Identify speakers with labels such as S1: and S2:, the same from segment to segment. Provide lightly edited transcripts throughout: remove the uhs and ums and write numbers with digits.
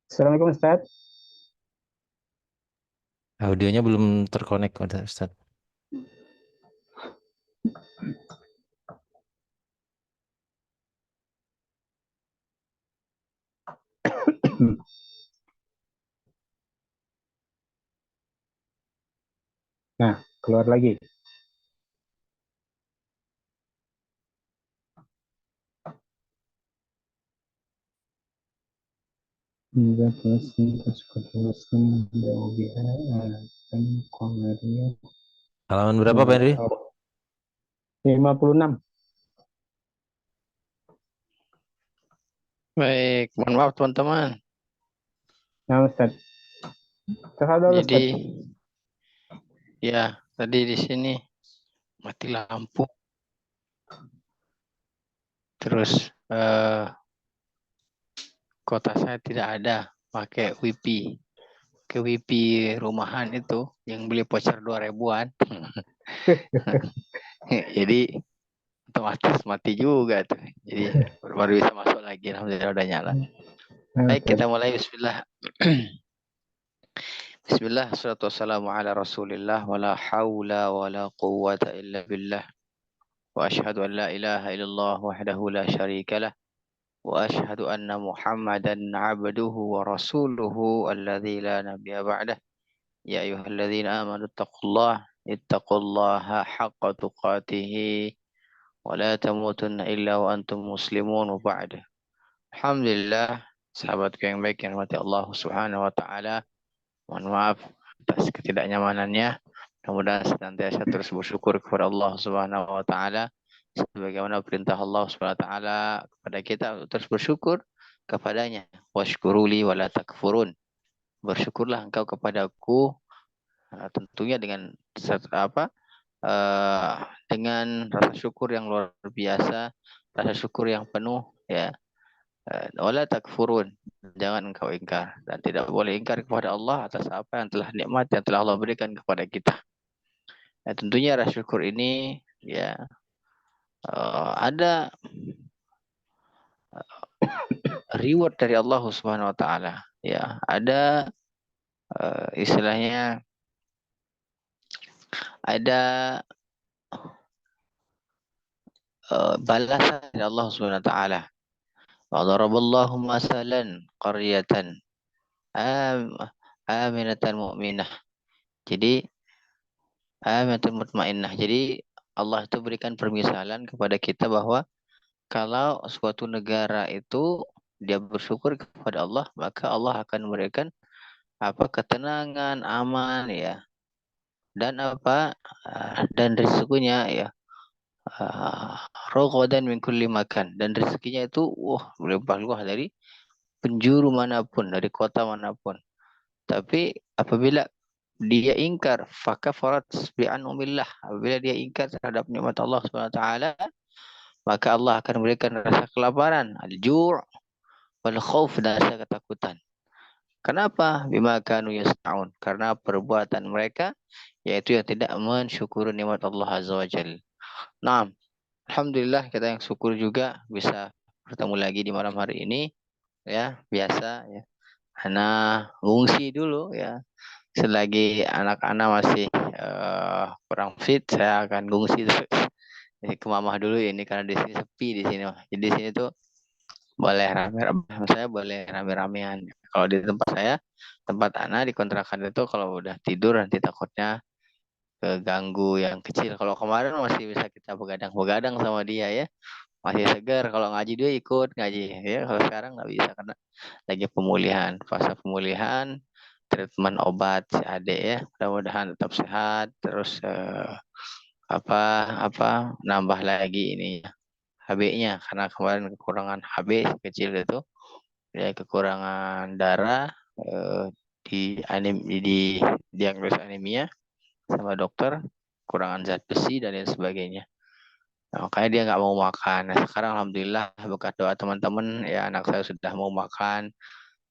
S1: Assalamualaikum Ustaz.
S2: Audionya belum terkonek, Ustaz.
S1: Nah, keluar lagi. Hingga fasilitas kepuasan dan dan komernya
S2: Halaman berapa, Pak Henry?
S1: 56.
S3: Baik, mohon maaf teman-teman.
S1: Nah, Ustaz. Tafadhol
S3: Jadi,
S1: Ustaz.
S3: ya tadi di sini mati lampu, terus kota saya tidak ada pakai WiFi. Ke WiFi rumahan itu yang beli voucher 2 ribuan. Jadi otomatis mati juga tuh. Jadi baru bisa masuk lagi. Alhamdulillah udah nyala.
S1: Nah,
S3: Baik,
S1: Ustaz.
S3: kita mulai. Bismillah. Bismillah, salatu wassalamu ala rasulillah, wa la hawla wa la quwwata illa billah. Wa ashhadu an la ilaha illallah wahdahu la syarika lah. وأشهد أن محمدا عبده ورسوله الذي لا نبي بعده يا أيها الذين آمنوا اتقوا الله حق تقاته ولا تموتن إلا وأنتم مسلمون وبعد. Alhamdulillah, sahabatku yang baik yang dirahmati Allah Subhanahu wa taala. Mohon maaf atas ketidaknyamanannya. Mudah-mudahan senantiasa terus bersyukur kepada Allah Subhanahu wa taala sebagaimana perintah Allah Subhanahu wa taala kepada kita untuk terus bersyukur kepadanya. Washkuruli wala takfurun. Bersyukurlah engkau kepadaku, tentunya dengan dengan rasa syukur yang luar biasa, rasa syukur yang penuh, ya. Wala takfurun, jangan engkau ingkar, dan tidak boleh ingkar kepada Allah atas apa yang telah nikmat yang telah Allah berikan kepada kita. Ya, tentunya rasa syukur ini ya ada reward dari Allah Subhanahu wa taala. Ya, ada istilahnya ada balasan dari Allah Subhanahu wa taala. Wa daraballahu masalan qaryatan aminatan mu'minah. Jadi aminatan mutmainnah. Jadi Allah itu berikan permisalan kepada kita bahwa kalau suatu negara itu dia bersyukur kepada Allah, maka Allah akan memberikan ketenangan, aman, ya, dan dan rezekinya, ya, raghadan min kulli makan, dan rezekinya itu melimpah luas dari penjuru manapun, dari kota manapun. Tapi apabila dia ingkar, fakafarat bi'anumillah, apabila dia ingkar terhadap nikmat Allah Subhanahu wa taala, maka Allah akan memberikan rasa kelaparan, al-ju' wal khauf, dan rasa ketakutan. Kenapa? Bima kanu yasnaun, karena perbuatan mereka yaitu yang tidak mensyukuri nikmat Allah Azza wa Jalla. Nah, alhamdulillah kita yang syukur juga bisa bertemu lagi di malam hari ini, ya. Biasa, ya, Ana ngungsi dulu, ya. Selagi anak-anak masih kurang fit, saya akan ngungsi terus. Jadi ke mamah dulu ini karena di sini sepi di sini. Jadi di sini tuh boleh rame-rame, saya boleh rame-ramean. Kalau di tempat saya, tempat anak di kontrakan itu kalau udah tidur nanti takutnya keganggu yang kecil. Kalau kemarin masih bisa kita begadang-begadang sama dia, ya. Masih segar, kalau ngaji dia ikut ngaji, ya. Kalau sekarang nggak bisa karena lagi pemulihan, fase pemulihan, treatment obat si adik, ya. Mudah-mudahan tetap sehat, terus nambah lagi ini HB-nya karena kemarin kekurangan HB kecil itu, ya, kekurangan darah, di diagnosis anemia sama dokter, kekurangan zat besi dan lain sebagainya. Nah, makanya dia nggak mau makan. Nah, sekarang alhamdulillah berkat doa teman-teman, ya, anak saya sudah mau makan.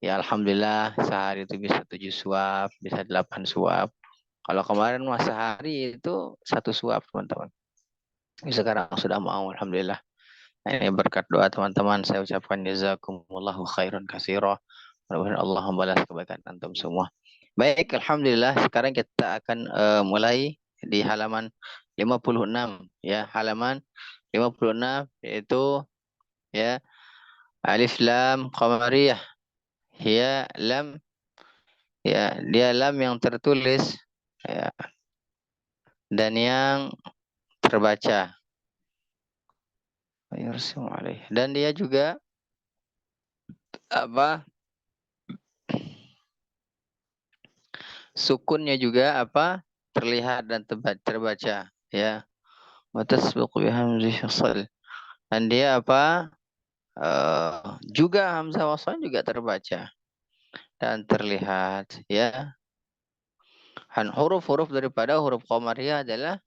S3: Ya, alhamdulillah sehari itu bisa 7 suap, bisa 8 suap. Kalau kemarin mah sehari itu 1 suap, teman-teman. Sekarang sudah mau, alhamdulillah. Nah, ini berkat doa teman-teman, saya ucapkan jazakumullahu khairan katsira Mudah-mudahan Allah membalas kebaikan antum semua. Baik, alhamdulillah. Sekarang kita akan mulai di halaman 56 ya, halaman 56 yaitu ya alif lam qamariyah. Ya lam ya, dia lam yang tertulis ya, dan yang terbaca. Dan dia juga apa? Sukunnya juga apa? Terlihat dan terbaca ya. Watasbiqu bihamzih fasal. Dan dia apa? Juga hamzah wasal juga terbaca dan terlihat ya. Dan huruf-huruf daripada huruf qamariyah adalah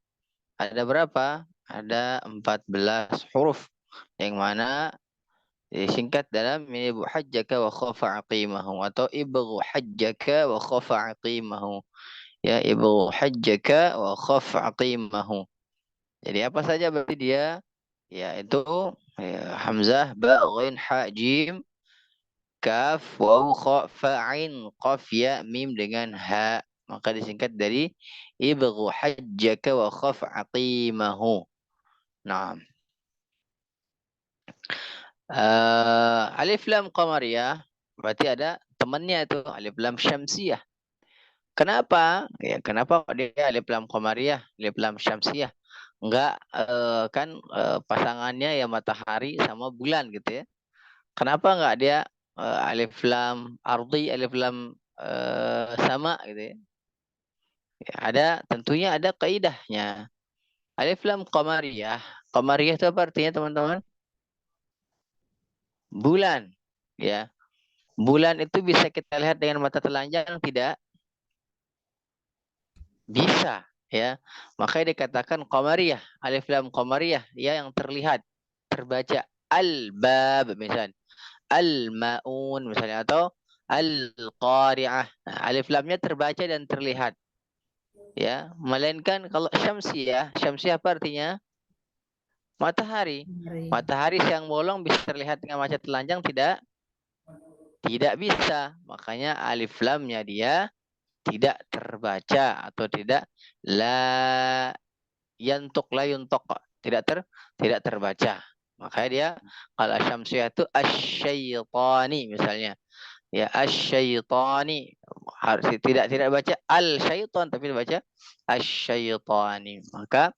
S3: ada berapa? Ada 14 huruf yang mana disingkat dalam ibu hajjaka wa khafa aqimahu atau ibghu hajjaka wa khafa aqimahu. Ya, ibghu hajjaka wa khafa aqimahu. Jadi apa saja berarti dia? Ya, itu ya, hamzah, ba, ghain, ha, jim, kaf, waw, kha, fa, ain, qaf, ya, mim dengan ha. Maka disingkat dari ibghu hajjaka wa khaf aqimahu. Nah, alif lam qamariyah berarti ada temannya itu alif lam syamsiyah. Kenapa? Ya, kenapa dia alif lam qamariyah, alif lam syamsiyah? Enggak kan pasangannya ya matahari sama bulan gitu ya. Kenapa enggak dia alif lam ardi, alif lam sama gitu ya? Ya, tentunya ada kaidahnya. Alif lam qamariyah. Qamariyah itu apa artinya teman-teman? Bulan. Ya. Bulan itu bisa kita lihat dengan mata telanjang tidak? Bisa. Ya. Makanya dikatakan qamariyah. Alif lam qamariyah. Ya, yang terlihat. Terbaca. Al-bab misalnya. Al-ma'un misalnya. Atau al-qari'ah. Nah, alif lamnya terbaca dan terlihat. Ya, melainkan kalau syamsiyah, syamsiyah apa artinya? Matahari. Matahari siang bolong bisa terlihat dengan mata telanjang tidak? Tidak bisa. Makanya alif lamnya dia tidak terbaca atau tidak la yantuk la yuntok tidak terbaca. Makanya dia kalau syamsiyah itu asyaitani misalnya. Ya asyaitani harus tidak baca al syaitan tapi dibaca asyaitani. Maka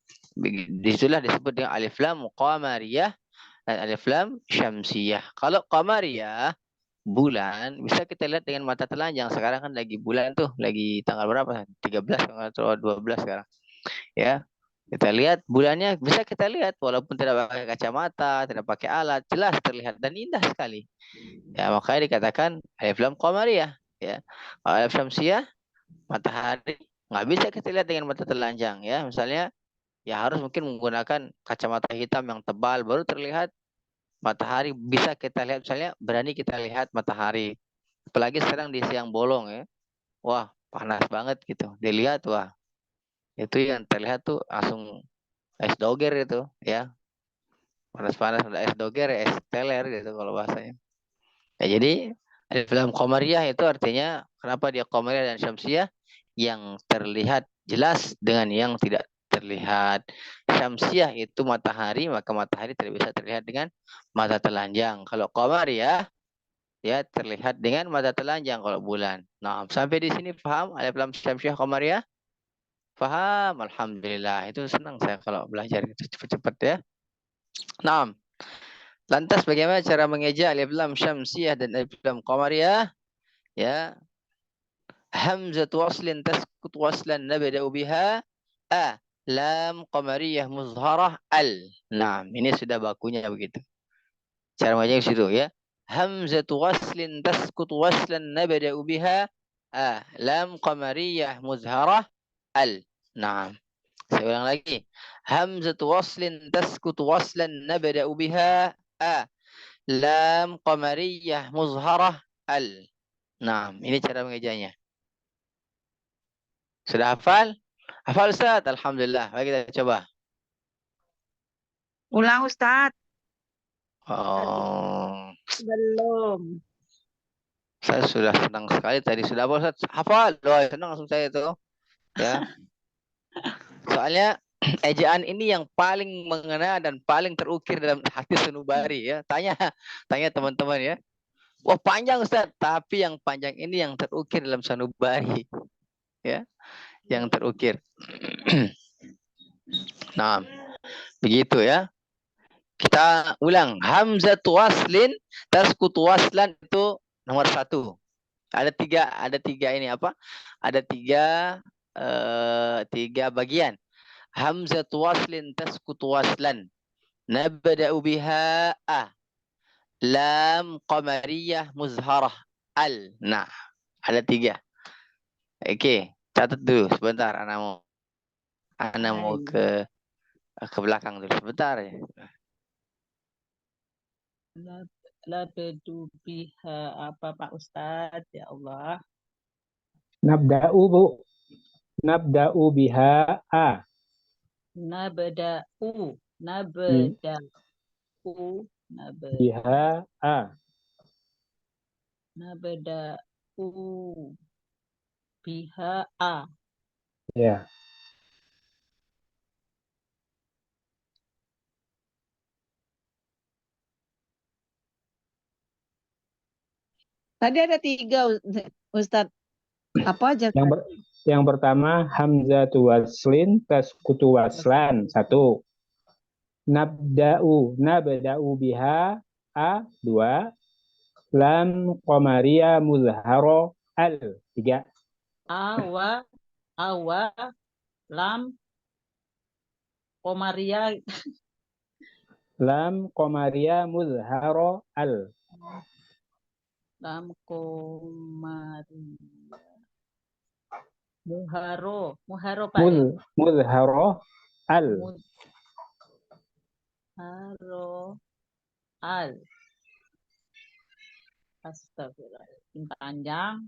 S3: disitulah disebut dengan alif lam qamariyah dan alif lam syamsiyah. Kalau qamariyah bulan bisa kita lihat dengan mata telanjang. Sekarang kan lagi bulan tuh, lagi tanggal berapa? 13 atau 12 sekarang. Ya. Kita lihat bulannya bisa kita lihat walaupun tidak pakai kacamata, tidak pakai alat, jelas terlihat dan indah sekali. Ya, makanya dikatakan alif lam qamariyah, ya. Alif syamsiyah matahari nggak bisa kita lihat dengan mata telanjang ya. Misalnya ya harus mungkin menggunakan kacamata hitam yang tebal baru terlihat matahari, bisa kita lihat misalnya berani kita lihat matahari. Apalagi sekarang di siang bolong ya. Wah, panas banget gitu. Dilihat wah. Itu yang terlihat tuh langsung es doger itu ya. Panas-panas ada es doger, es teler gitu kalau bahasanya. Ya, jadi alif lam qamariyah itu artinya kenapa dia qamariyah dan syamsiyah? Yang terlihat jelas dengan yang tidak terlihat. Syamsiyah itu matahari, maka matahari tidak bisa terlihat dengan mata telanjang. Kalau qamariyah ya terlihat dengan mata telanjang kalau bulan. Nah, sampai di sini paham alif lam syamsiyah qamariyah? Paham? Alhamdulillah. Itu senang saya kalau belajar itu cepat-cepat ya. Nah, lantas bagaimana cara mengeja alif lam syamsiyah dan alif lam qamariyah? Ya, hamzatu waslin taskut waslan nabda'u biha a lam qamariyah muzharah al. Nah, ini sudah bakunya begitu. Cara bacanya situ ya. Hamzatu waslin taskut waslan nabda'u biha a lam qamariyah muzharah al. Nah, saya ulang lagi. Hamzatu waslin taskut waslan nabda'u biha a lam qamariyah muzharah al. Nah, ini cara mengejanya. Sudah hafal? Hafal Ustaz? Alhamdulillah. Mari kita coba.
S4: Ulang Ustadz.
S3: Oh.
S4: Belum.
S3: Saya sudah senang sekali tadi. Sudah apa Ustaz? Hafal. Loh, senang langsung saya itu. Ya. Soalnya ejaan ini yang paling mengena dan paling terukir dalam hati sanubari ya. Tanya teman-teman ya. Wah panjang Ustaz, tapi yang panjang ini yang terukir dalam sanubari ya, yang terukir. Nah, begitu ya. Kita ulang. Hamzatu waslin taskutu waslan itu nomor 1. Ada tiga ini apa? Ada tiga bagian. Hamzatu waslin taskutu waslan. Nabda'u biha a. Lam qamariyah muzharah al. Nah, ada 3. Oke, catat dulu sebentar. Ana mau ke belakang dulu sebentar ya.
S4: Labdu biha apa Pak Ustadz? Ya Allah.
S1: Nabda'u, Bu. Nabda'u biha a.
S4: Nabda'u.
S1: Biha a.
S4: Nabda'u biha a.
S1: Ya.
S5: Tadi ada 3 Ustadz. Apa aja?
S1: Yang pertama hamzatu waslin taskutu waslan 1. Nabda'u biha a 2. Lam qamariya muzharo al 3.
S4: Awa lam komaria
S1: Lam qamariya muzharo al.
S4: lam komaria muharo Pak ya?
S1: Muzharo al.
S4: Muharo al. Astagfirullah. Ini panjang.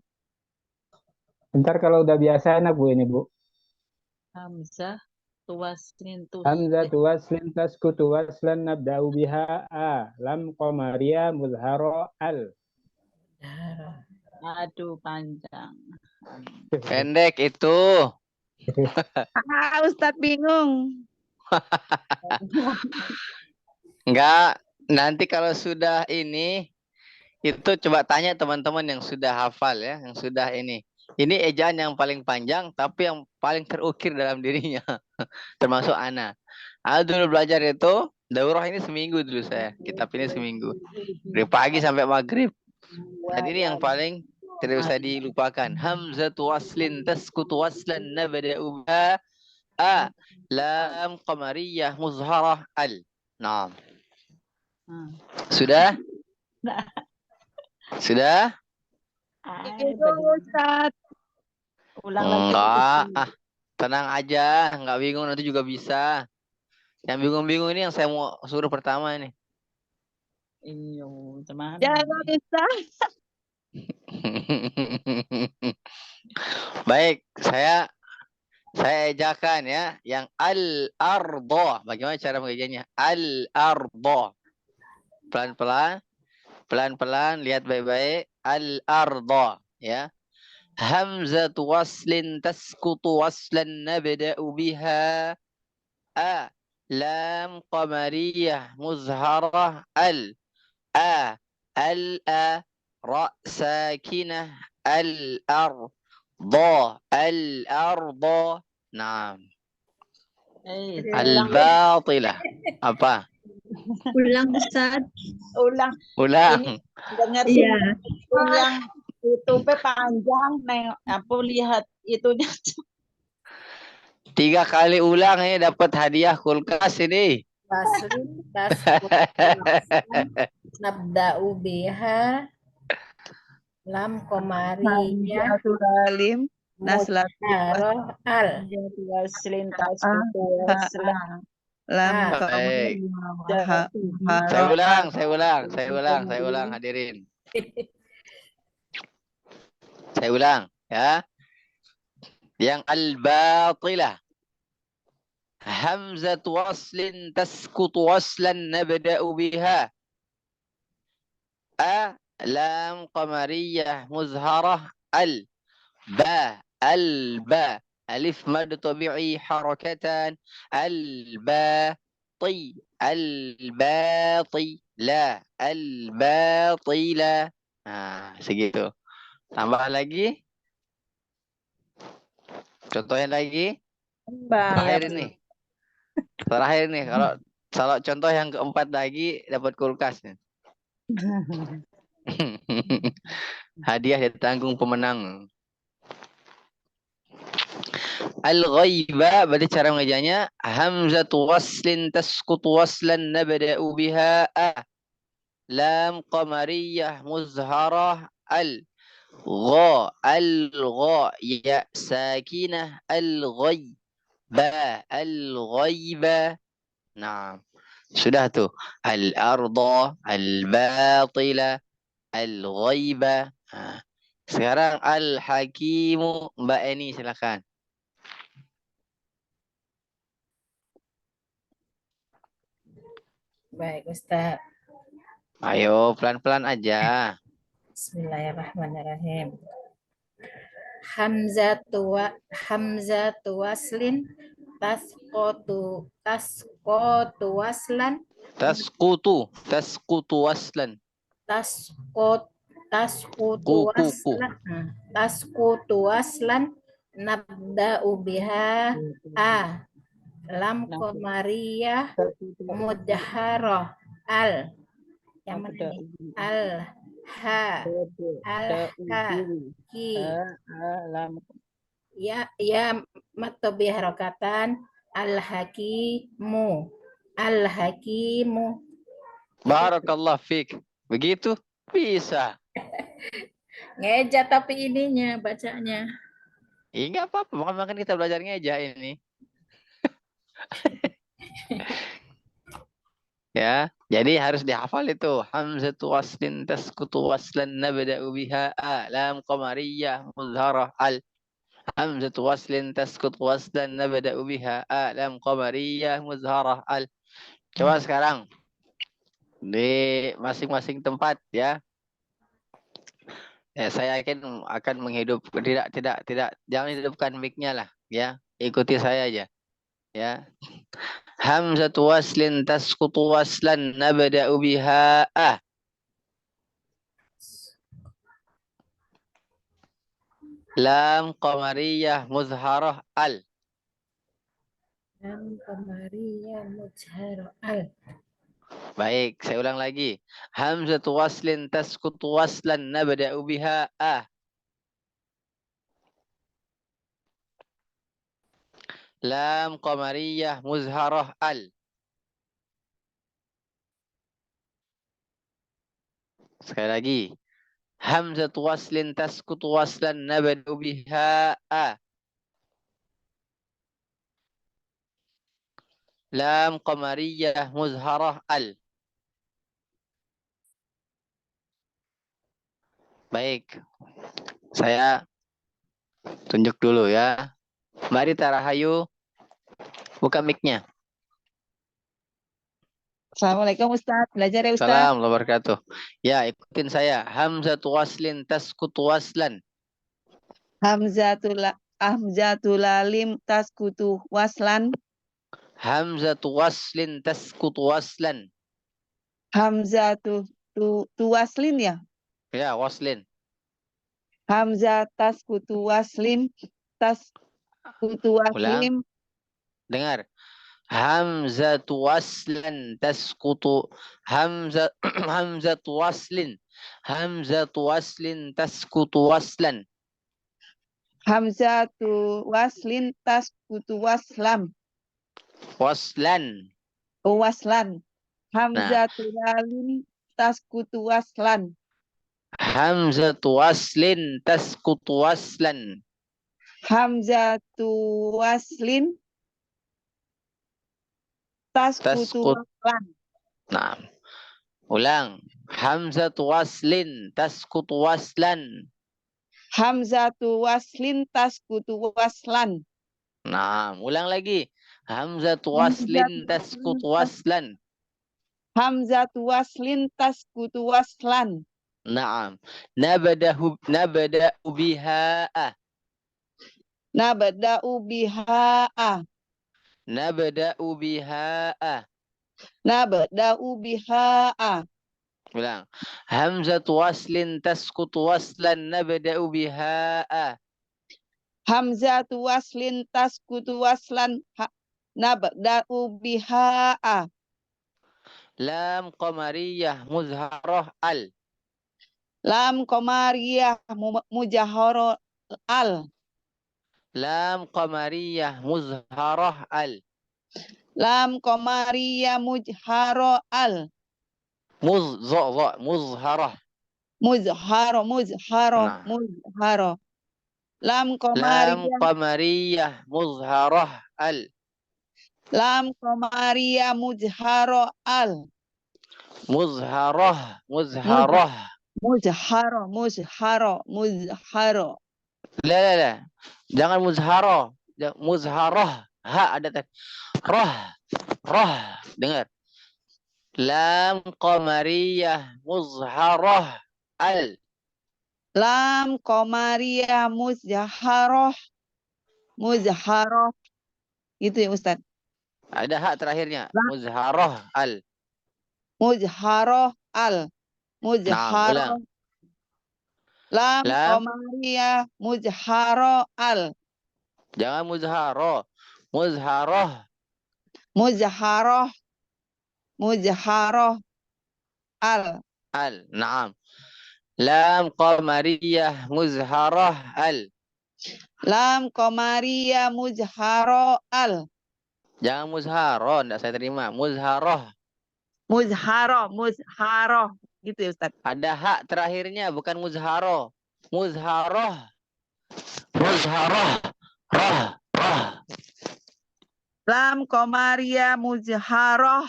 S1: Ntar kalau udah biasa enak Bu ini Bu.
S4: Hamzah tuwaslin
S1: Hamzatu waslin taskutu waslan nabda'u biha a. Lam qamariya muzharo al.
S4: Aduh panjang.
S3: Pendek itu.
S5: Ustadz bingung.
S3: Enggak, nanti kalau sudah ini itu coba tanya teman-teman yang sudah hafal ya, yang sudah ini. Ini ejaan yang paling panjang tapi yang paling terukir dalam dirinya. Termasuk Ana. Ana dulu belajar itu, daurah ini seminggu dulu saya. Kitab ini seminggu. Dari pagi sampai maghrib. Dan ini yang paling tidak bisa dilupakan. Hamzatu waslin taskutu waslan nabda'u biha a. Lam qamariyah muzharah al. Nah. Sudah? Sudah?
S5: Ustadz.
S4: Ulang lagi.
S3: Enggak, tenang aja, enggak bingung nanti juga bisa. Yang bingung-bingung ini yang saya mau suruh pertama ini.
S4: Iyo, teman.
S5: Jangan Ustadz.
S3: Baik, saya ejakan ya, yang al-ardo. Bagaimana cara mengejanya? Al-ardo. Pelan-pelan, lihat baik-baik. Al-ardo, ya. Hamzatu waslin taskutu waslan nabda'u biha a. Lam qamariyah muzharah al. A. Al-a. Ra sakinah al-ardo. Al-ardo. Naam. Al-batilah. Apa?
S5: Ulang Ustadz.
S4: Ulang.
S3: Ulang.
S4: Dengar
S5: Iya.
S4: Ulang. YouTube panjang. Aku lihat itunya.
S3: 3 kali ulang ini dapat hadiah kulkas ini.
S6: Waslin nabda'u biha lam komariyah
S5: Alim. Naslat.
S6: muzharah al.
S4: Waslin taskutu waslan.
S5: Lam
S3: Baik. Saya ulang hadirin. Saya ulang ya. Yang al-batilah. Hamzatu waslin taskutu waslan nabda'u biha. A. لام قمرية مظهرة الباء الباء ألف مد طبيعي حركتان الباطي الباطي لا الباطلة. Nah, segitu. Tambah lagi. Contohin lagi. Terakhir ini. Terakhir nih. Kalau contoh yang keempat lagi dapat kulkas nih. Hadiah ditanggung pemenang. Al-ghaiba berarti cara mengejanya hamzatu waslin tasqutu waslan nabda'u biha a. Lam qamariyah muzharah al. Gha al-gha ya sakinah al-ghaiba al-ghaiba. Nah, sudah tuh. Al-arda al-batila al-ghaiba. Nah, sekarang al-hakimu Mbak Eni silakan.
S6: Baik, Ustaz.
S3: Ayo pelan-pelan aja.
S6: Bismillahirrahmanirrahim. Hamzatu waslin tasqutu waslan
S3: Tasqutu waslan.
S6: tasqutu waslan nabda'u biha a. Lam qamariyah mudharrah al. Yang mana nih? Al ha ki ya matobi harokatan al hakimu
S3: Barakallah fik. Begitu bisa.
S6: ngeja tapi ininya bacanya
S3: Enggak apa-apa, makan kita belajar ngeja ini. Ya, jadi harus dihafal itu. Hamzatu waslin tasqutu waslan nabda'u biha a. Lam qamariyah muzharah al. Hamzatu waslin tasqutu waslan nabda'u biha a. Lam qamariyah muzharah al. Coba sekarang di masing-masing tempat ya. Saya yakin akan menghidup tidak jangan hidupkan mic-nya lah ya. Ikuti saya aja. Ya. Hamzatu waslin tasqutu waslan nabda'u biha a. Lam qamariyah muzharah al.
S6: Lam qamariyah muzharah al.
S3: Baik, saya ulang lagi. Hamzatu waslin tasqutu waslan nabda'u biha a. Lam qamariyah muzharah al. Sekali lagi. Hamzatu waslin tasqutu waslan nabda'u biha a. Lam qamariyah muzharah al. Baik. Saya tunjuk dulu ya. Mari Tarahayu buka mic-nya.
S5: Assalamualaikum Ustaz. Belajar ya Ustaz.
S3: Assalamualaikum warahmatullahi wabarakatuh. Ya, ikutin saya. Hamzatu waslin tasqutu waslan.
S5: Hamzatul lim taskutu waslan.
S3: Hamzatu waslin tasqutu waslan.
S5: Hamzatu tu waslin ya.
S3: Ya, waslin.
S5: Hamzah taskutu waslin taskutu waslim.
S3: Dengar. Hamzatu waslan tasqutu hamzatu waslin. Hamzatu waslin tasqutu waslan.
S5: Hamzatu waslin taskutu waslam.
S3: Waslan.
S5: Waslan. Hamzatu lim taskutu waslan.
S3: Hamzatu waslin tasqutu waslan.
S5: Hamzatu waslin taskutu waslan.
S3: Nah, ulang. Hamzatu waslin tasqutu waslan.
S5: Hamzatu waslin taskutu waslan.
S3: Nah, ulang lagi. Hamzatu waslin tasqutu waslan.
S5: Hamzatu waslin taskutu waslan.
S3: Naam. Nabda'u biha.
S5: Nabda'u biha.
S3: Nabda'u biha.
S5: Nabda'u biha.
S3: Ulang. Hamzatu waslin tasqutu waslan nabda'u biha.
S5: Hamzatu waslin taskutu waslan. Nabda'u biha.
S3: Lam qamariyah muzharah al.
S5: Lam qamariyah mujahara al.
S3: Lam qamariyah muzharah al.
S5: Lam qamariyah mujhara al.
S3: Muzharah.
S5: Muzhara.
S3: Nah.
S5: Lam
S3: Lam
S5: qamariyah.
S3: qamariyah muzharah al.
S5: Lam qamariyah mujhara al.
S3: Muzharah. La. Jangan muzharah. Muzharah. Ha ada tadi. Rah. Dengar. Lam qamariyah muzharah al.
S5: Lam qamariyah mujharah. Itu ya Ustaz.
S3: Ada hak terakhirnya. Muzharah al.
S5: Mujharah al.
S3: Ulang.
S5: Lam
S3: Lam.
S5: qamariyah mujharah al.
S3: Jangan muzharah. Muzharah.
S5: Mujharah al.
S3: Naam. Lam qamariyah muzharah al.
S5: Lam qamariyah mujharah al.
S3: Jangan muzharah, enggak saya terima. Muzharah.
S5: Muzharah. Gitu ya Ustaz.
S3: Ada hak terakhirnya, bukan muzharah. Muzharah. Rah.
S5: Lam qamariyah mujharah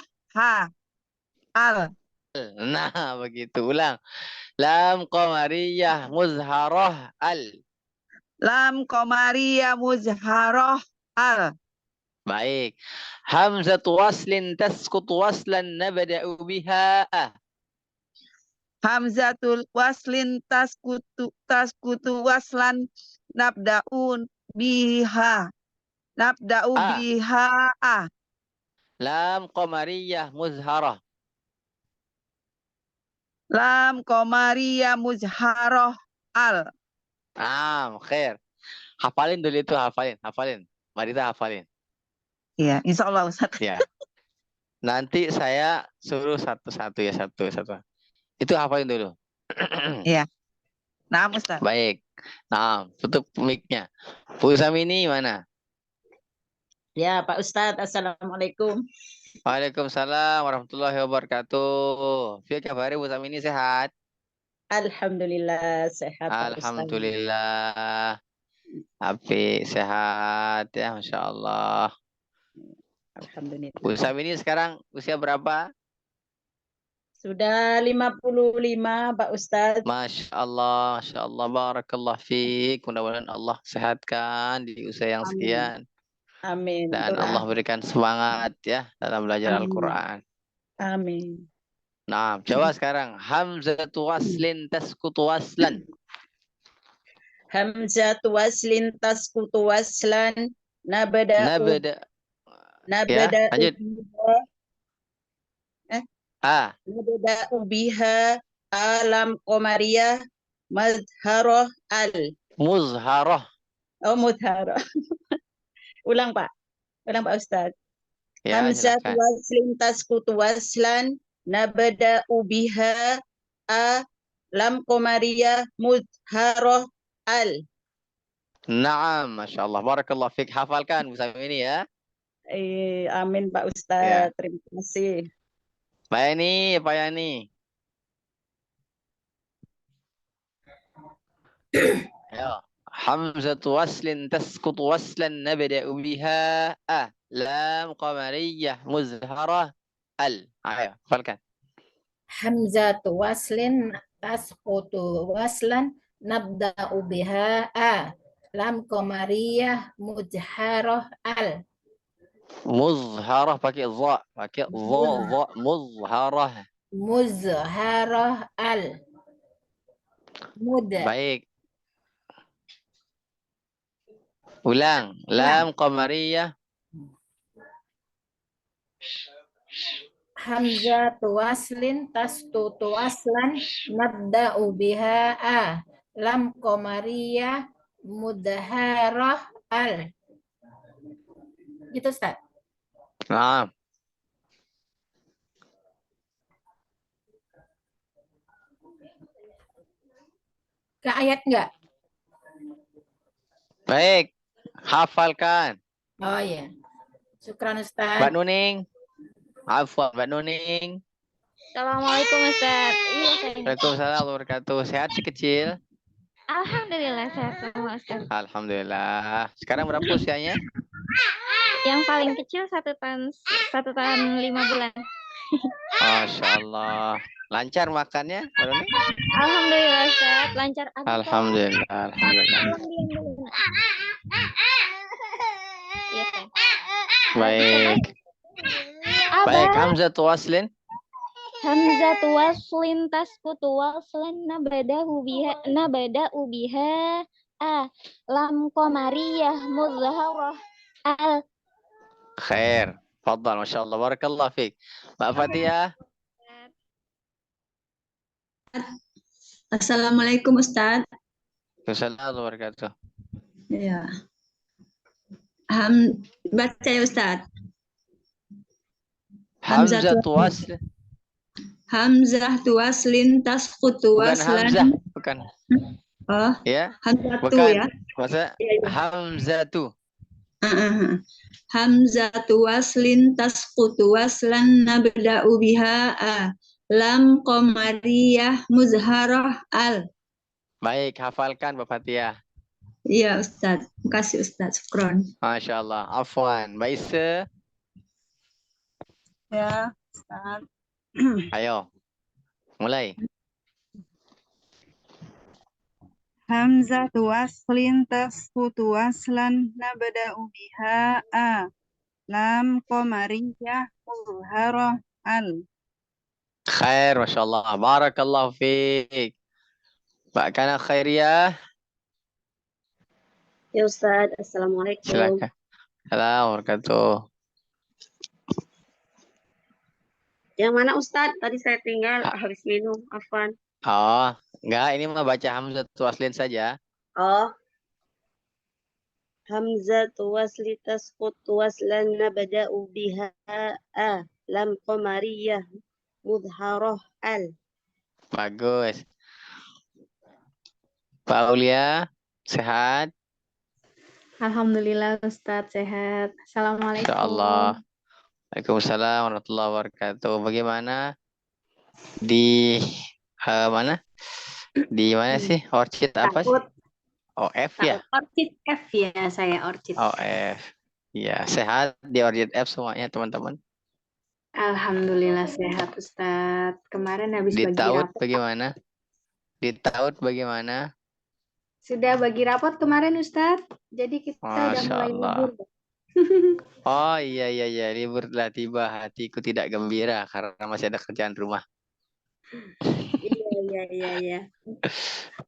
S5: al.
S3: Nah, begitu. Ulang. Lam qamariyah muzharah al.
S5: Lam qamariyah mujharah al.
S3: Baik. Hamzatu waslin tasqutu waslan nabda'u biha.
S5: Hamzatul waslin taskutu waslan nabda'u biha.
S3: Lam qamariyah muzharah.
S5: Lam qamariyah mujharah al.
S3: Khair. Hafalin dulu itu, hafalin. Marita hafalin.
S5: Iya, insya Allah Ustaz.
S3: Ya. Nanti saya suruh satu-satu ya, satu. Itu hafalin dulu.
S5: Iya. Nah, Ustaz.
S3: Baik. Nah, tutup mic-nya. Bu Samini mana?
S4: Ya, Pak Ustadz. Assalamualaikum.
S3: Waalaikumsalam warahmatullahi wabarakatuh. Via kabar Bu Samini sehat?
S4: Alhamdulillah sehat Pak Ustadz.
S3: Alhamdulillah. Api sehat ya, Masya Allah.
S4: Alhamdulillah.
S3: Bu Samini sekarang usia berapa?
S4: Sudah 55 Pak Ustadz.
S3: Masya Allah, barakallah fiik. Mudah-mudahan Allah sehatkan di usia yang sekian.
S4: Amin.
S3: Dan Allah berikan semangat ya dalam belajar Al-Quran.
S4: Amin.
S3: Nah, coba sekarang. Hamzatu waslin tasqutu waslan.
S4: Hamzatu waslin tasqutu waslan nabda'u
S3: Ya, lanjut. Nabda'u
S4: biha alam qamariyah mazharah al.
S3: Muzharah.
S4: Oh, muzharah. Ulang Pak Ustaz.
S3: Ya,
S4: Hamzatu
S3: silakan.
S4: waslin tasqutu waslan nabda'u biha lam qamariyah muzharah al.
S3: Naam, Masya Allah. Barakallah fiik. Hafalkan Bu Samini ya.
S4: Amin Pak Ustaz.
S3: Ya.
S4: Terima kasih.
S3: Pak Yani. Ya. Hamzatu waslin tasqutu waslan nabda'u biha lam qamariyah muzharah al. Ayo, hafalkan.
S6: Hamzatu waslin tasqutu waslan nabda'u biha lam qamariyah mujharah al.
S3: Muzharah pakai za, muzharah.
S6: Muzharah al.
S3: Baik. Ulang. Lam qamariyah.
S6: Hamzatu waslin tasqutu waslan nabda'u biha a. Lam qamariyah mudharah al. Gitu, Ustaz.
S3: Nah.
S6: Ke ayat enggak?
S3: Baik. Hafalkan.
S6: Oh iya. Syukran
S3: Mbak
S6: Ustaz.
S3: Nuning. Afwan, Mbak Nuning.
S7: Assalamualaikum Ustaz. Iya, saya.
S3: Waalaikumsalam warahmatullahi wabarakatuh. Sehat si kecil?
S7: Alhamdulillah sehat semua Ustaz.
S3: Alhamdulillah. Sekarang berapa usianya?
S7: Yang paling kecil 1 tahun 5 bulan.
S3: Masya Allah. Lancar makannya, Mbak Nuning?
S7: Alhamdulillah Ustaz, lancar.
S3: Alhamdulillah. Alhamdulillah.
S7: Iya, Ustaz.
S3: Baik. Baik, Hamzatu waslin.
S7: Hamzatu waslin tasqutu waslan nabada'u biha a. Lam qamariyah mudharah al.
S3: Khair. Fadal, Masya Allah. Barakallah fiik. Mbak Fatia.
S8: Assalamualaikum Ustaz.
S3: Waalaikumsalam warahmatullahi wabarakatuh.
S8: Ya. Baca ya Ustaz.
S3: Hamzatu waslin.
S8: Hamzatu waslin tasqutu
S3: Bukan
S8: waslan.
S3: Hamzah, bukan.
S8: Oh,
S3: Ya,
S8: Hamzatu
S3: bukan.
S8: ya.
S3: Maksudnya Hamzatu.
S8: Hamzatu waslin tasqutu waslan nabda'u biha a. Lam qamariyah muzharah al.
S3: Baik, hafalkan Mbak Fatia.
S8: Iya Ustaz. Makasih Ustaz. Syukron.
S3: Masya Allah. Afwan. Mbak Isa.
S5: Ya, Ustaz.
S3: Ayo. Mulai.
S9: Hamzatu waslin tasqutu waslan nabda'u biha a. Lam qamariyah muzharah al.
S3: Khair, Masya Allah. Barakallahu fiik. Mbak Kana Khairiyah.
S10: Ya Ustaz, Assalamualaikum.
S3: Silakan. Assalamualaikum warahmatullahi wabarakatuh.
S10: Yang mana Ustaz? Tadi saya tinggal habis minum. Afwan.
S3: Oh, enggak. Ini mah baca Hamzatu waslin saja.
S10: Oh. Hamzatu wasli tasqutu waslan nabda'u biha a. Lam qamariyah mudharah al.
S3: Bagus. Pak Aulia, sehat?
S11: Alhamdulillah Ustadz sehat. Assalamualaikum.
S3: Insyaallah. Waalaikumsalam warahmatullahi wabarakatuh. Bagaimana di mana? Di mana sih? Orchid apa sih? OF ya?
S11: Orchid F ya, saya Orchid.
S3: OF. Ya, sehat di Orchid F semuanya teman-teman.
S11: Alhamdulillah sehat Ustadz. Kemarin habis
S3: Di
S11: bagi
S3: Taut
S11: rapot.
S3: bagaimana? Di Taut bagaimana?
S11: Sudah bagi rapot kemarin Ustadz. Jadi kita udah
S3: Masya
S11: mulai
S3: Allah.
S11: libur.
S3: Oh iya, libur telah tiba, hatiku tidak gembira karena masih ada kerjaan rumah.
S11: Iya.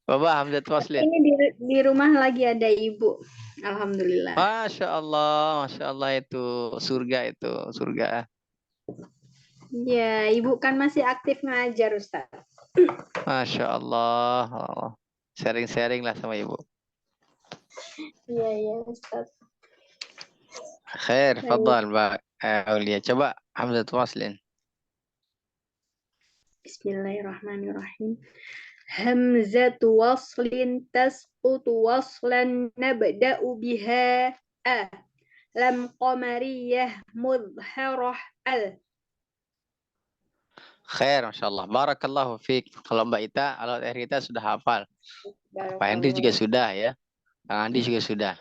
S3: Bapak Hamzat Waslin.
S11: Ini di rumah lagi ada ibu. Alhamdulillah.
S3: Masya Allah itu surga.
S11: Ya, ibu kan masih aktif ngajar Ustadz.
S3: Masya Allah. Oh, sharing-sharing lah sama ibu.
S11: Iya Ustadz.
S3: Khair, fadal Mbak Aulia. Coba Hamzat Waslin.
S11: Bismillahirrahmanirrahim. Hamzatu waslin tasqutu waslan nabda'u biha a. Lam qamariyah mudharah al.
S3: Khair, Masya Allah. Barakallahu fiik. Kalau Mbak Ita, kalau Rita sudah hafal. Pak Henry juga sudah ya. Kang Andi juga sudah.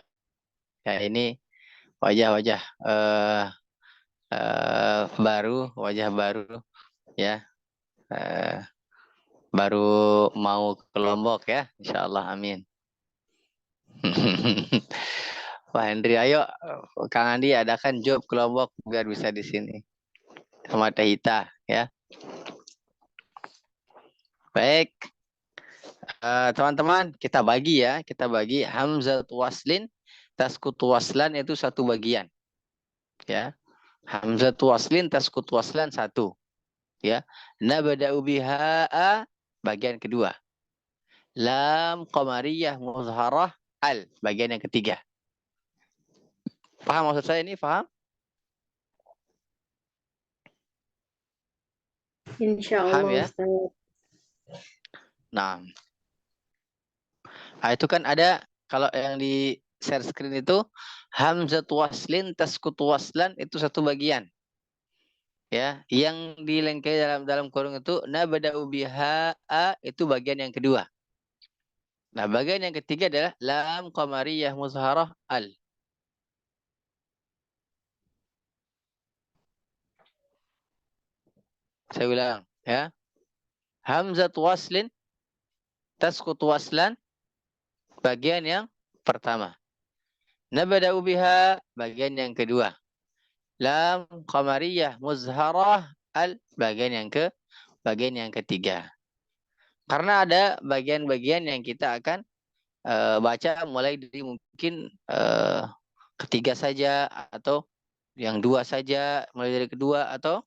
S3: Ya ini wajah-wajah baru, wajah baru ya. Baru mau ke Lombok ya, Insya Allah, amin. Pak Hendri, ayo Kang Andi adakan job ke Lombok biar bisa di sini sama Teh Hita ya. Baik, Teman-teman, kita bagi ya. Kita bagi hamzatu waslin, taskutu waslan itu satu bagian. Ya. Hamzatu waslin, taskutu waslan satu. Ya. Nabda'u biha bagian kedua. Lam qamariyah muzharah al bagian yang ketiga. Paham maksud saya ini? Paham?
S11: Insya
S3: Paham
S11: Allah,
S3: ya?
S11: Ustaz.
S3: Nah, itu kan ada kalau yang di share screen itu hamzatu waslin taskutu waslan itu satu bagian. Ya, yang dilengkapi dalam kurung itu nabda'u biha itu bagian yang kedua. Nah, bagian yang ketiga adalah lam qamariyah muzharah al. Saya ulang ya. Hamzatu waslin taskutu waslan bagian yang pertama. Nabda'u biha bagian yang kedua. Lam qamariyah muzharah al bagian yang ketiga. Karena ada bagian-bagian yang kita akan baca mulai dari mungkin ketiga saja atau yang dua saja, mulai dari kedua atau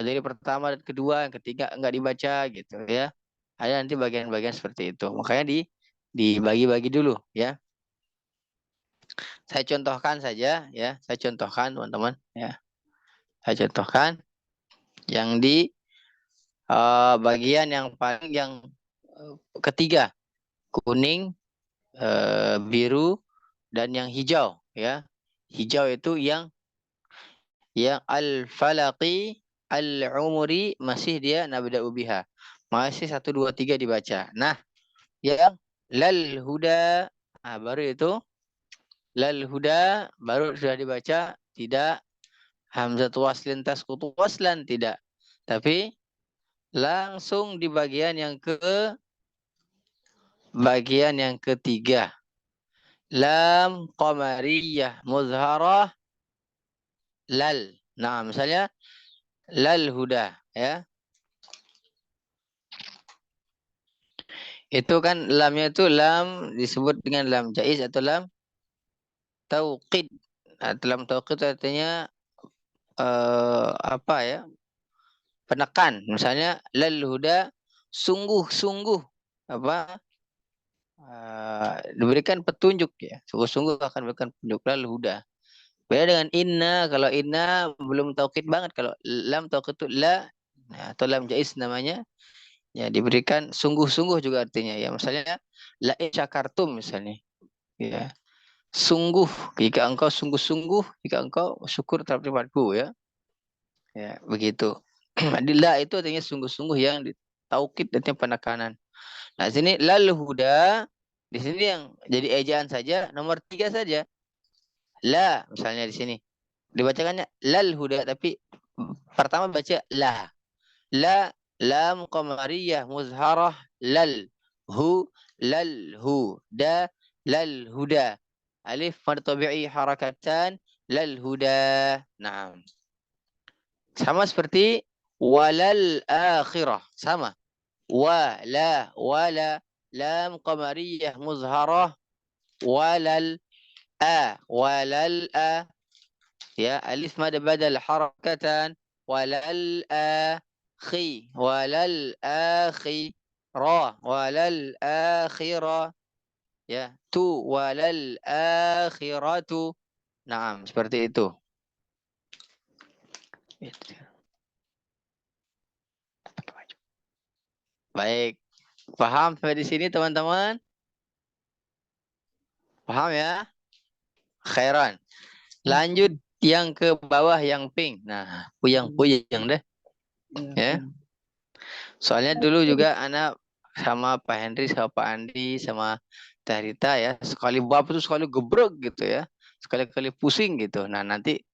S3: dari pertama dan kedua, yang ketiga enggak dibaca gitu ya. Ada nanti bagian-bagian seperti itu. Makanya dibagi-bagi dulu ya. Saya contohkan saja ya, saya contohkan teman-teman ya. Saya contohkan yang di bagian yang paling yang ketiga, kuning, biru dan yang hijau ya. Hijau itu yang al-falaqi al-umri masih dia nabda'u biha. Masih 1 2 3 dibaca. Nah, yang lal huda baru itu lal huda baru sudah dibaca, tidak hamzatu waslin tasqutu waslan, tidak. Tapi langsung di bagian yang ketiga. Lam qamariyah muzharah lal. Nah, misalnya lal huda ya. Itu kan lamnya itu lam disebut dengan lam jaiz atau lam tauqid. Lam tauqid artinya apa ya? Penekan. Misalnya lal huda sungguh-sungguh apa? Diberikan petunjuk ya. Sungguh-sungguh akan berikan petunjuk lal huda. Beda dengan inna. Kalau inna belum tauqid banget. Kalau lam tauqid itu la atau lam jaiz namanya. Ya, diberikan sungguh-sungguh juga artinya ya. Misalnya la in syakartum misalnya. Ya. Sungguh, jika engkau sungguh-sungguh, jika engkau syukur terhadap nikmatku ya. Ya, begitu. La itu artinya sungguh-sungguh yang taukid artinya penekanan. Nah, sini lal huda di sini yang jadi ejaan saja nomor 3 saja. La misalnya di sini dibacakannya lal huda tapi pertama baca la. La lam qamariyah muzharah lal huda lal huda. Alif mad tabi'i harakatan lal huda. Nah. Sama seperti walal akhirah, sama. Wala lam qamariyah muzharah walal ya, alif mad badal harakatan walal akhi walal akhirah ya, tu walal akhiratu. Naam, seperti itu. Baik. Paham sampai di sini teman-teman? Paham ya? Khairan. Lanjut yang ke bawah yang pink. Nah, puyang-puyang deh. Ya. Soalnya dulu juga anak sama Pak Henry, sama Pak Andi, sama Teh Rita ya. Sekali bab itu sekali gebrek gitu ya. Sekali-kali pusing gitu. Nah, nanti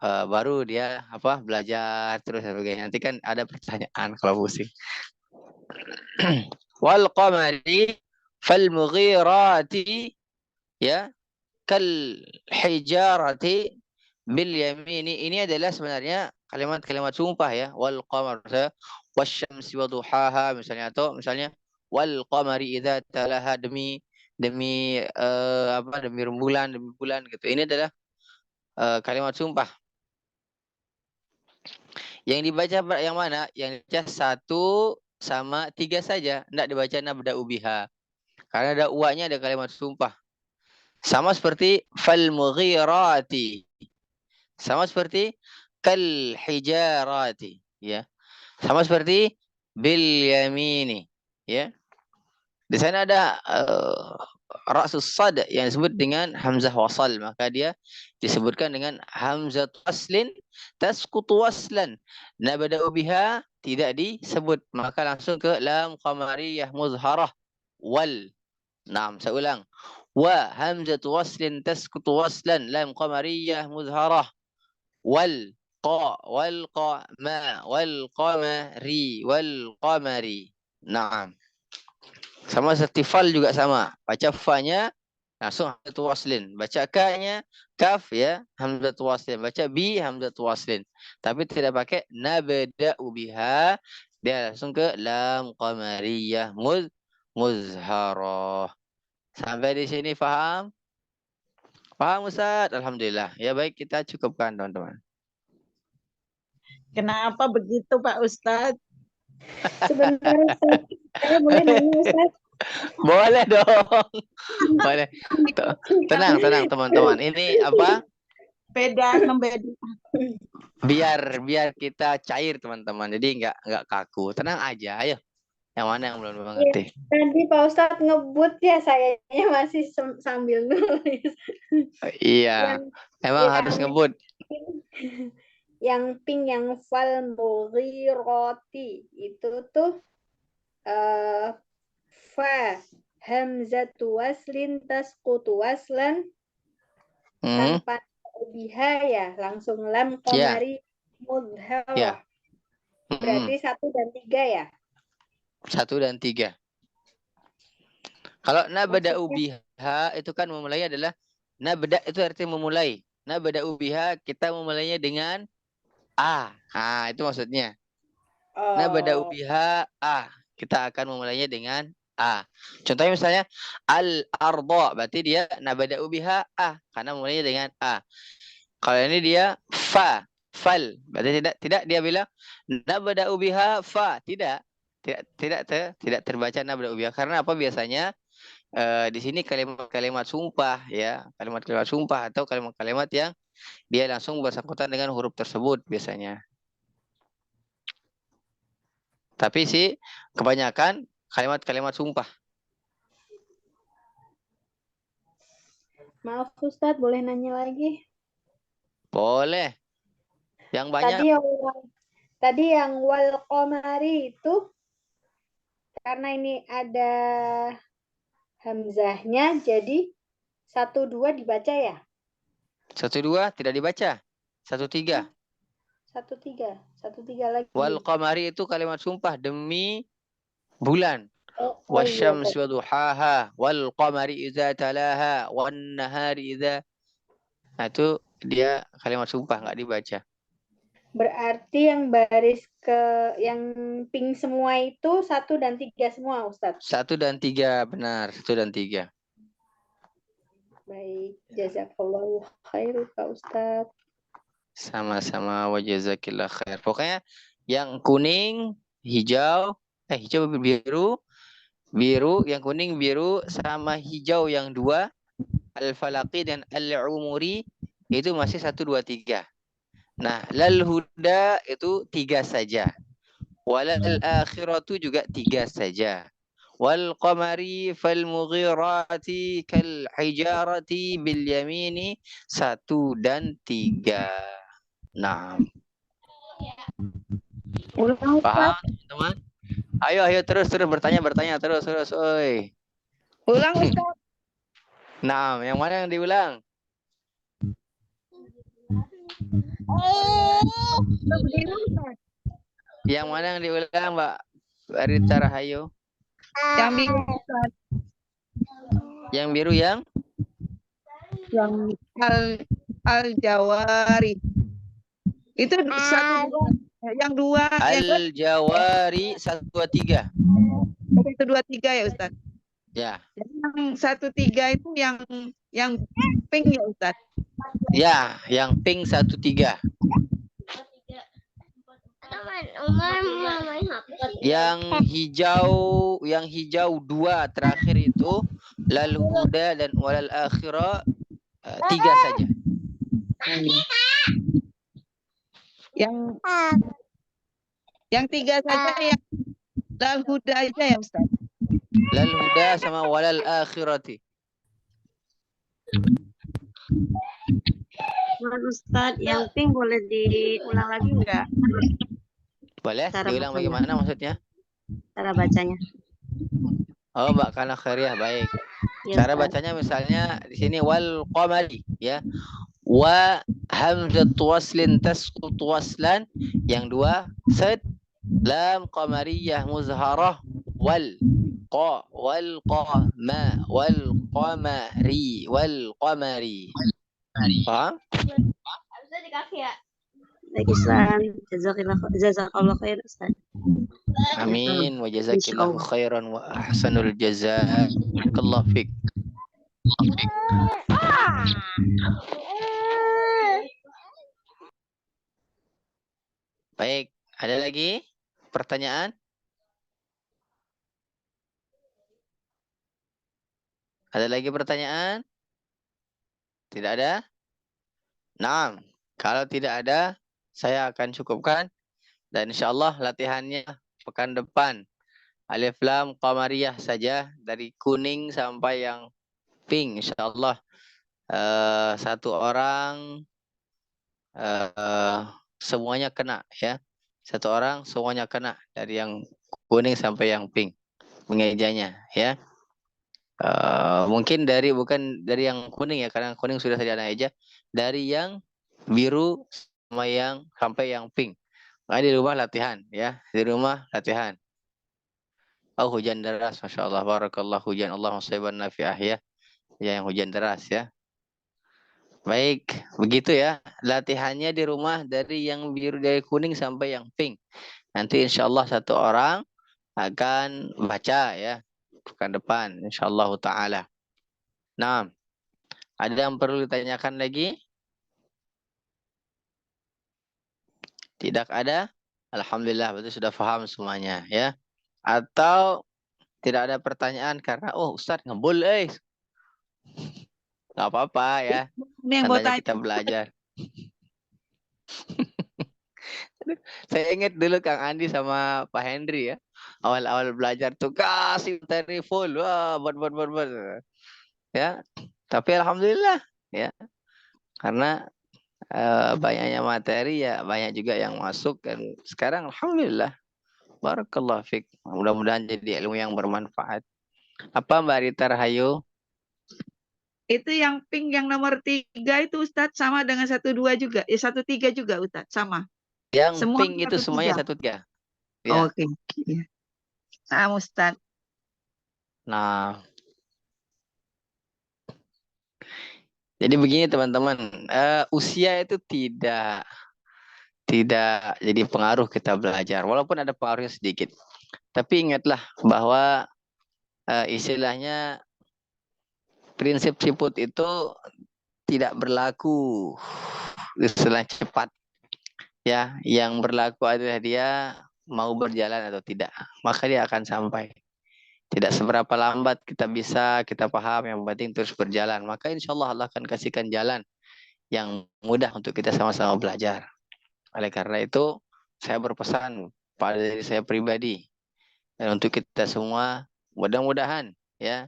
S3: baru dia belajar terus sebagainya. Nanti kan ada pertanyaan kalau pusing. Wal qamari fal mughirati ya kal hijarati bil yamini. Ini adalah sebenarnya kalimat-kalimat sumpah ya. Wal qamar wasyamsi wa duhaha misalnya, atau misalnya wal qamari idza talaha, demi rembulan, demi bulan gitu. Ini adalah kalimat sumpah. Yang dibaca yang mana? Yang dibaca 1 sama 3 saja, tidak dibaca nabda'u biha. Karena ada uanya, ada kalimat sumpah. Sama seperti fal mughirati. Sama seperti kal hijarati, ya. Sama seperti bil yamini, ya. Di sana ada ra'sus sad yang disebut dengan hamzah wasal, maka dia disebutkan dengan hamzah waslin tasqutu waslan. Nabda'u biha tidak disebut, maka langsung ke lam qamariyah muzharah wal. Naam, saya ulang. Wa hamzah waslin tasqutu waslan lam qamariyah muzharah wal qa ma wal qamari. Naam. Sama seperti fal juga sama. Baca fa-nya langsung hamzah waslin. Baca ka-nya kaf, ya, hamzah waslin. Baca bi hamzah waslin. Tapi tidak pakai nabda'u biha, dia langsung ke lam qamariyah muzharah. Sampai di sini faham? Paham Ustaz? Alhamdulillah. Ya baik, kita cukupkan teman-teman.
S4: Kenapa begitu Pak Ustadz?
S11: Sebentar Ustaz, saya boleh nanya Ustaz?
S3: Boleh dong. Boleh. Tenang teman-teman. Ini apa?
S4: Membeda.
S3: Biar kita cair teman-teman. Jadi nggak kaku. Tenang aja. Ayo. Yang mana yang belum mengerti?
S11: Tadi Pak Ustadz ngebut ya, sayanya masih sambil nulis.
S3: Iya. Emang harus ngebut.
S11: Yang pink, yang fal mughirati itu tuh fa hamzatu waslin tasqutu waslan tanpa biha, ya, langsung lam qamari mudharah. Berarti 1 dan 3 ya?
S3: 1 dan 3. Kalau nabda'u biha itu kan memulai adalah nabda, itu artinya memulai. Nabda'u biha kita memulainya dengan a. Nah, itu maksudnya. Nabda'u biha a. Kita akan memulainya dengan a. Contohnya misalnya al-arda, berarti dia nabda'u biha a karena memulainya dengan a. Kalau ini dia fa, fal, berarti tidak dia bilang nabda'u biha fa, tidak terbaca nabda'u biha. Karena apa biasanya? Di sini kalimat-kalimat sumpah, ya, kalimat-kalimat sumpah atau kalimat-kalimat yang dia langsung bersangkutan dengan huruf tersebut biasanya. Tapi sih kebanyakan kalimat-kalimat sumpah.
S11: Maaf Ustadz, boleh nanya lagi?
S3: Boleh. Yang banyak.
S11: Tadi yang wal qamari itu karena ini ada hamzahnya, jadi 1-2 dibaca ya?
S3: 1-2 tidak dibaca. 1-3.
S11: 1-3 lagi.
S3: Wal qamari itu kalimat sumpah demi bulan. Wasyamsi wa duhaha wal qamari idza talaha wan nahari idza. Nah, itu dia kalimat sumpah, nggak dibaca.
S11: Berarti yang baris yang pink semua itu 1 dan 3 semua, Ustadz?
S3: 1 dan 3, benar. 1 dan 3.
S11: Baik, jazakallahu khair Pak Ustadz.
S3: Sama-sama, wa jazakillah khair. Pokoknya yang kuning, hijau, biru, yang kuning, biru, sama hijau yang 2, al-falaqi dan al-umuri, itu masih 1, 2, 3. Nah, lal huda itu 3 saja. Walal akhiratu juga 3 saja. Wal qamari fal mughirati kal hijarati bil yamini 1 dan 3. Nah. Paham teman-teman? Ayo terus bertanya terus, oi.
S5: Ulang Ustaz.
S3: Nah, yang mana yang diulang? Yang mana yang diulang, Mbak Rita Rahayu?
S5: Yang biru, Ustaz.
S3: Yang biru yang
S5: al-jawari. Itu 1, yang 2.
S3: Al-jawari 1, 2, 3.
S5: 1, 2, 3 ya Ustaz.
S3: Ya.
S5: Jadi yang 1, 3 itu yang pink ya Ustaz.
S3: Ya, yang pink 1, 3. Yang hijau 2 terakhir itu lal huda dan walal akhirah 3 saja.
S5: Yang 3 saja yang lal huda aja ya Ustaz.
S3: Lal huda sama walal akhirati.
S10: Ustaz, yang pink boleh diulang lagi enggak?
S3: Boleh? Diulang bagaimana maksudnya?
S10: Cara bacanya.
S3: Oh, Mbak Kana Khairiyah, baik.
S10: Ya,
S3: Cara
S10: Ustaz.
S3: bacanya misalnya di sini wal qamari ya. Wa hamzatu waslin tasqut waslan. Yang 2 sad lam qamariyah muzharah wal qamari. Paham?
S10: Bisa di kaki ya? Baik Ustaz. Jazakallah khair Ustaz.
S3: Amin wa jazakillahu khairan wa ahsanul jazaa. Barakallahu fik. Baik, ada lagi pertanyaan? Ada lagi pertanyaan? Tidak ada? Nah, kalau tidak ada, saya akan cukupkan. Dan insyaAllah latihannya pekan depan. Alif Lam Qamariyah saja. Dari kuning sampai yang pink. InsyaAllah. Satu orang semuanya kena ya. Satu orang semuanya kena. Dari yang kuning sampai yang pink. Mengejanya ya. Mungkin bukan dari yang kuning ya. Karena kuning sudah saya eja. Dari yang biru sama yang sampai yang pink. Nah, di rumah latihan ya, di rumah latihan. Oh, hujan deras, masya Allah, barakallah hujan Allah musaiban nafiah ya, yang hujan deras ya. Baik, begitu ya, latihannya di rumah dari yang biru, dari kuning sampai yang pink. Nanti insya Allah satu orang akan baca ya, pekan depan, insya Allah taala. Nah, ada yang perlu ditanyakan lagi? Tidak ada? Alhamdulillah, berarti sudah paham semuanya ya. Atau tidak ada pertanyaan karena Ustaz ngebul nggak apa-apa ya. Tandanya kita belajar. Saya ingat dulu Kang Andi sama Pak Henry ya. Awal-awal belajar tuh kasih materi full. Wah, buat. Ya. Tapi alhamdulillah ya. Karena banyaknya materi ya banyak juga yang masuk dan sekarang alhamdulillah barakallah fik, mudah-mudahan jadi ilmu yang bermanfaat. Apa Mbak Rita Rahayu?
S5: Itu yang pink yang nomor 3 itu Ustadz sama dengan 1, 2 juga. 1, 3 juga Ustadz sama.
S3: Yang
S5: Semua
S3: pink itu semuanya 1, 3 ya.
S5: Oke. Nah Ustadz.
S3: Nah, jadi begini teman-teman, usia itu tidak jadi pengaruh kita belajar, walaupun ada pengaruhnya sedikit. Tapi ingatlah bahwa istilahnya prinsip siput itu tidak berlaku istilah cepat. Ya, yang berlaku adalah dia mau berjalan atau tidak, maka dia akan sampai. Tidak seberapa lambat kita paham, yang penting terus berjalan. Maka insya Allah Allah akan kasihkan jalan yang mudah untuk kita sama-sama belajar. Oleh karena itu, saya berpesan pada diri saya pribadi dan untuk kita semua, mudah-mudahan ya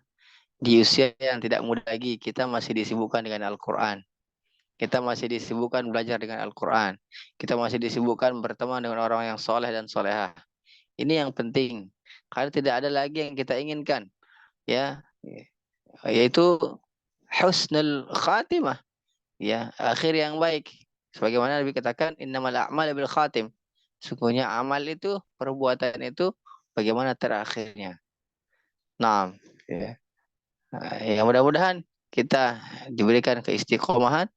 S3: di usia yang tidak muda lagi kita masih disibukkan dengan Al-Quran. Kita masih disibukkan belajar dengan Al-Quran. Kita masih disibukkan berteman dengan orang yang soleh dan solehah. Ini yang penting. Karena tidak ada lagi yang kita inginkan. Ya, yaitu husnul khatimah. Ya, akhir yang baik. Sebagaimana Nabi katakan, innamal a'mal bil khatim. Sungguhnya amal itu, perbuatan itu, bagaimana terakhirnya. Nah, ya mudah-mudahan kita diberikan keistiqomahan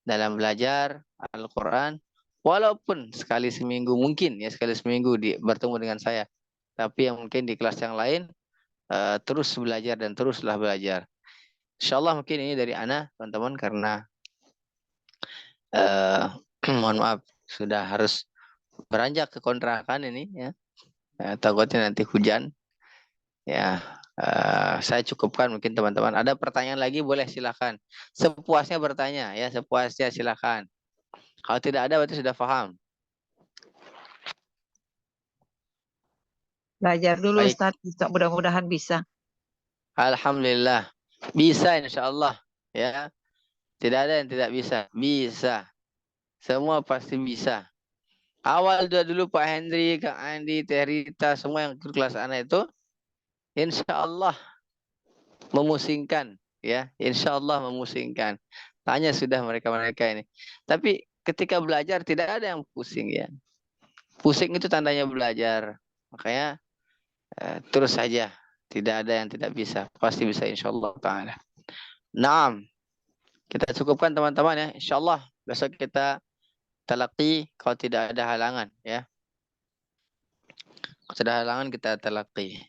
S3: dalam belajar Al-Quran. Walaupun sekali seminggu mungkin ya, sekali seminggu bertemu dengan saya. Tapi yang mungkin di kelas yang lain, terus belajar dan teruslah belajar. Insyaallah mungkin ini dari ana teman-teman, karena mohon maaf sudah harus beranjak ke kontrakan ini ya. Takutnya nanti hujan ya. Saya cukupkan, mungkin teman-teman ada pertanyaan lagi boleh silakan. Sepuasnya bertanya ya, sepuasnya silakan. Kalau tidak ada berarti sudah paham.
S5: Belajar dulu
S3: Baik.
S5: Ustaz, mudah-mudahan bisa.
S3: Alhamdulillah bisa insyaallah ya. Tidak ada yang tidak bisa. Bisa. Semua pasti bisa. Awal dulu Pak Hendri, Kak Andi, Teh Rita, semua yang ikut kelas anak itu insyaallah memusingkan ya. Insyaallah memusingkan. Tanya sudah mereka-mereka ini. Tapi ketika belajar tidak ada yang pusing ya. Pusing itu tandanya belajar. Makanya terus saja. Tidak ada yang tidak bisa. Pasti bisa insyaallah ta'ala. Naam. Kita cukupkan teman-teman ya. Insyaallah besok kita talaqi kalau tidak ada halangan ya. Kalau tidak ada halangan kita talaqi.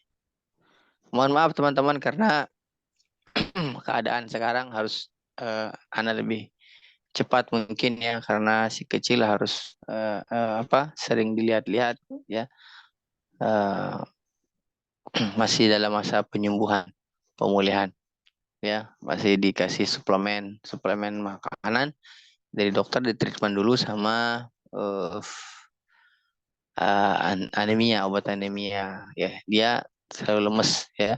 S3: Mohon maaf teman-teman karena keadaan sekarang harus ana lebih cepat mungkin ya, karena si kecil harus sering dilihat-lihat ya. Masih dalam masa penyembuhan, pemulihan ya, masih dikasih suplemen makanan dari dokter, di treatment dulu sama anemia, obat anemia ya. Dia selalu lemes ya,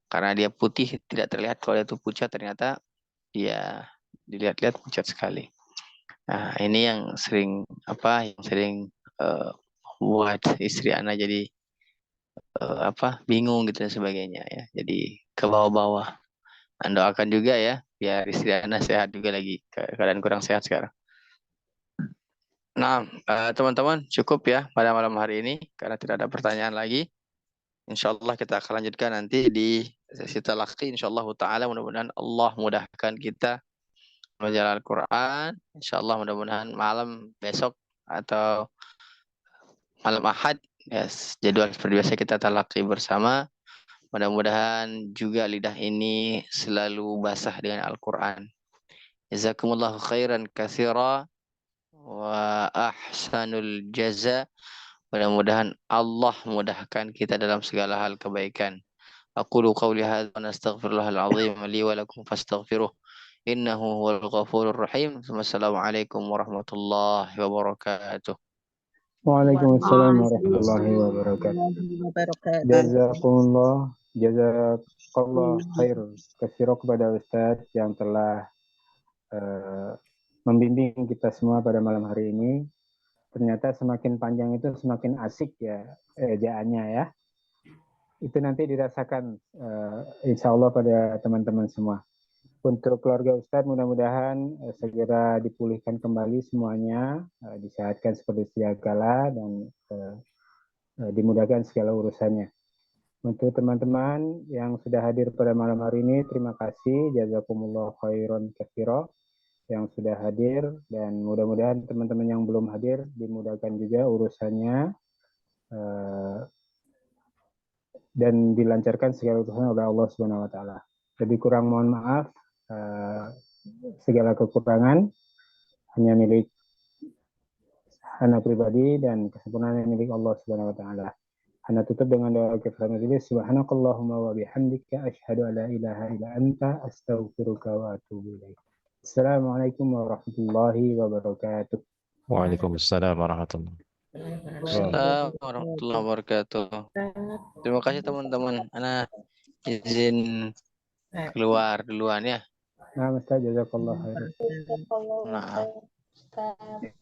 S3: karena dia putih tidak terlihat. Kalau dia itu pucat ternyata dia dilihat-lihat pucat sekali. Nah ini yang sering buat istri anak jadi bingung gitu dan sebagainya ya. Jadi ke bawah-bawah. Doakan juga ya biar istri anak sehat juga, lagi keadaan kurang sehat sekarang. Nah, teman-teman cukup ya pada malam hari ini karena tidak ada pertanyaan lagi. Insyaallah kita akan lanjutkan nanti di sesi talaqi insyaallah taala. Mudah-mudahan Allah mudahkan kita belajar Al-Qur'an. Insyaallah mudah-mudahan malam besok atau malam Ahad ya, jadwal seperti biasa kita talaqi bersama. Mudah-mudahan juga lidah ini selalu basah dengan Al-Qur'an. Jazakumullahu khairan katsira wa ahsanul jaza. Mudah-mudahan Allah mudahkan kita dalam segala hal kebaikan. Aqulu qawli hadza wa nastaghfirullahal azim li wa lakum fastaghfiruh innahu huwal ghafurur rahim. Wassalamualaikum warahmatullahi wabarakatuh.
S1: Waalaikumsalam warahmatullahi wabarakatuh. Jazakallah khair katsira kepada Ustaz yang telah membimbing kita semua pada malam hari ini. Ternyata semakin panjang itu semakin asik ya ejaannya ya. Itu nanti dirasakan insya Allah pada teman-teman semua. Untuk keluarga Ustadz mudah-mudahan segera dipulihkan kembali semuanya, disehatkan seperti sedia kala dan dimudahkan segala urusannya. Untuk teman-teman yang sudah hadir pada malam hari ini, terima kasih, jazakumullah khairan katsira yang sudah hadir, dan mudah-mudahan teman-teman yang belum hadir dimudahkan juga urusannya dan dilancarkan segala urusan oleh Allah Subhanahu wa taala. Lebih kurang mohon maaf, segala kekurangan hanya milik ana pribadi dan kesempurnaan milik Allah Subhanahu wa taala. Ana tutup dengan doa kifaratul majlis. Subhanakallahumma wa bihamdika asyhadu an la ilaha illa anta astaghfiruka wa atubu ilaik. Assalamualaikum warahmatullahi wabarakatuh.
S2: Waalaikumsalam warahmatullahi
S3: Assalamualaikum warahmatullahi wabarakatuh. Terima kasih teman-teman. Ana izin keluar duluan ya.
S1: Nah, Ustaz, jazakallah khair.
S3: Nah.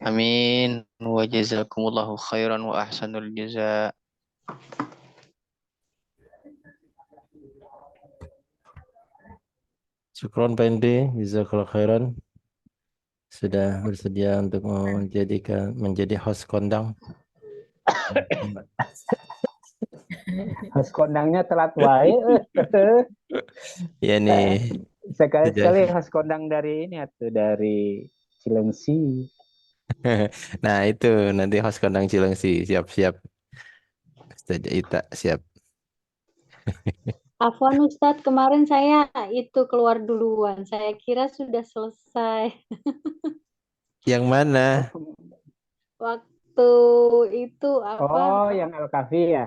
S3: Amin. Wa jazakumullahu khairan wa ahsanul jaza.
S2: Syukron Pak Hendri, jazakallahu khairan sudah bersedia untuk menjadi host kondang.
S1: Host kondangnya telat wae.
S2: Ya nih.
S1: Sekali-sekali host kondang dari ini atau dari Cilengsi.
S2: Nah itu nanti host kondang Cilengsi, siap-siap. Ustaz Ita siap.
S11: Afwan Ustadz, kemarin saya itu keluar duluan. Saya kira sudah selesai.
S2: Yang mana?
S11: Waktu itu apa?
S1: Oh, yang Al-Kahfi ya?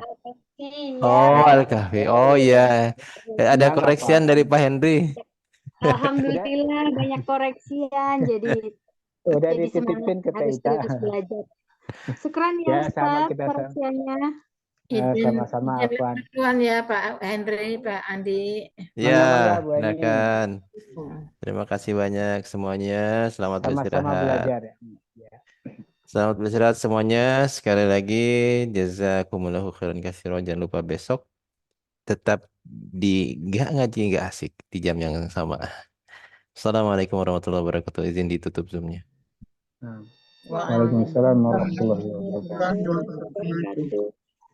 S11: Iya.
S2: Oh, Al-Kahfi. Oh iya. Ada
S1: Nggak
S2: koreksian
S1: apa-apa.
S2: dari Pak Henry.
S11: Alhamdulillah banyak koreksian. Jadi
S1: Udah
S11: jadi
S1: dititipin
S11: semangat
S1: ke
S11: harus
S1: Teita.
S11: terus belajar. Syukran ya
S1: Ya, sama
S11: Ustadz
S1: kita sama.
S11: koreksiannya.
S1: Sama-sama
S6: Izin
S1: Afwan.
S6: duluan ya Pak Henry, Pak Andi.
S1: Mangga-mangga
S2: Ya,
S1: Bu Ani.
S2: silakan. Terima kasih banyak semuanya. Selamat
S1: Sama-sama
S2: beristirahat.
S1: belajar ya.
S2: Selamat beristirahat semuanya. Sekali lagi, jazakumullahu khairan katsiran. Jangan lupa besok tetap di nggak ngaji nggak asik di jam yang sama. Assalamualaikum warahmatullahi wabarakatuh. Izin ditutup Zoom-nya.
S1: Waalaikumsalam warahmatullahi wabarakatuh.
S11: Wabarakatuh.